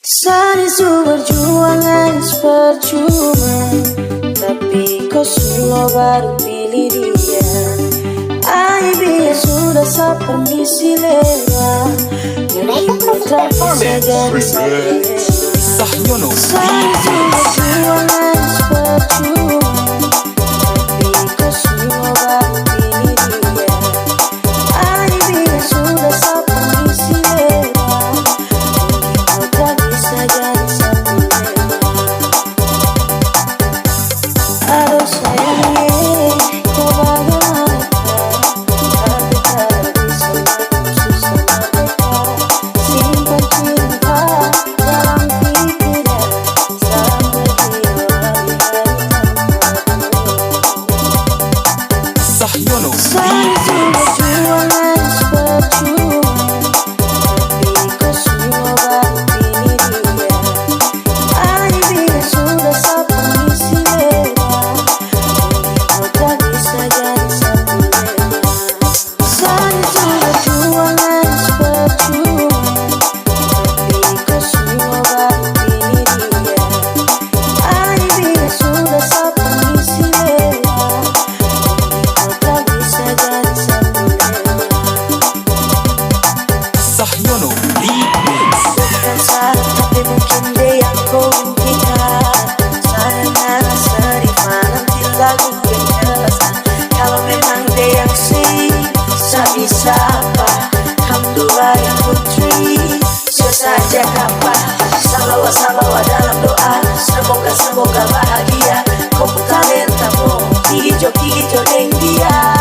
Saat itu perjuangan percuma, tapi kau selalu baru pilih dia. Aibi sudah saya permisi lewat, yang kita bisa jadi saya. Sahyono Saat itu perjuangan percuma, tapi kau selalu baru pilih dia. Aibi sudah saya permisi lewat, kita bisa jadi satu lewat. Aduh sayangnya, kau bagaimana? Hati tak bisa maksud sama mereka. Simpan cinta dalam pikiran sampai tiada hari-hari tanpa. Sahyono Saat itu perjuangan percuma, tapi kau semua baru pilih dia. Aibi sudah saya permisi lewat, kau tak bisa jadi satu lewat. Saat itu perjuangan percuma, tapi kau semua baru pilih dia. Aibi sudah saya permisi lewat, kau tak bisa jadi satu lewat. Sahyono Remix. Bukan salah tapi mungkin dia yang kau impikan. Sayangnya sedih nanti lagu yang jelaskan. Kalau memang dia yang saya bisa apa? Alhamdulillah yang putri, sesaja kapan. Salawat dalam doa, semoga bahagia. Kau talentamu hijau-hijau dengan dia.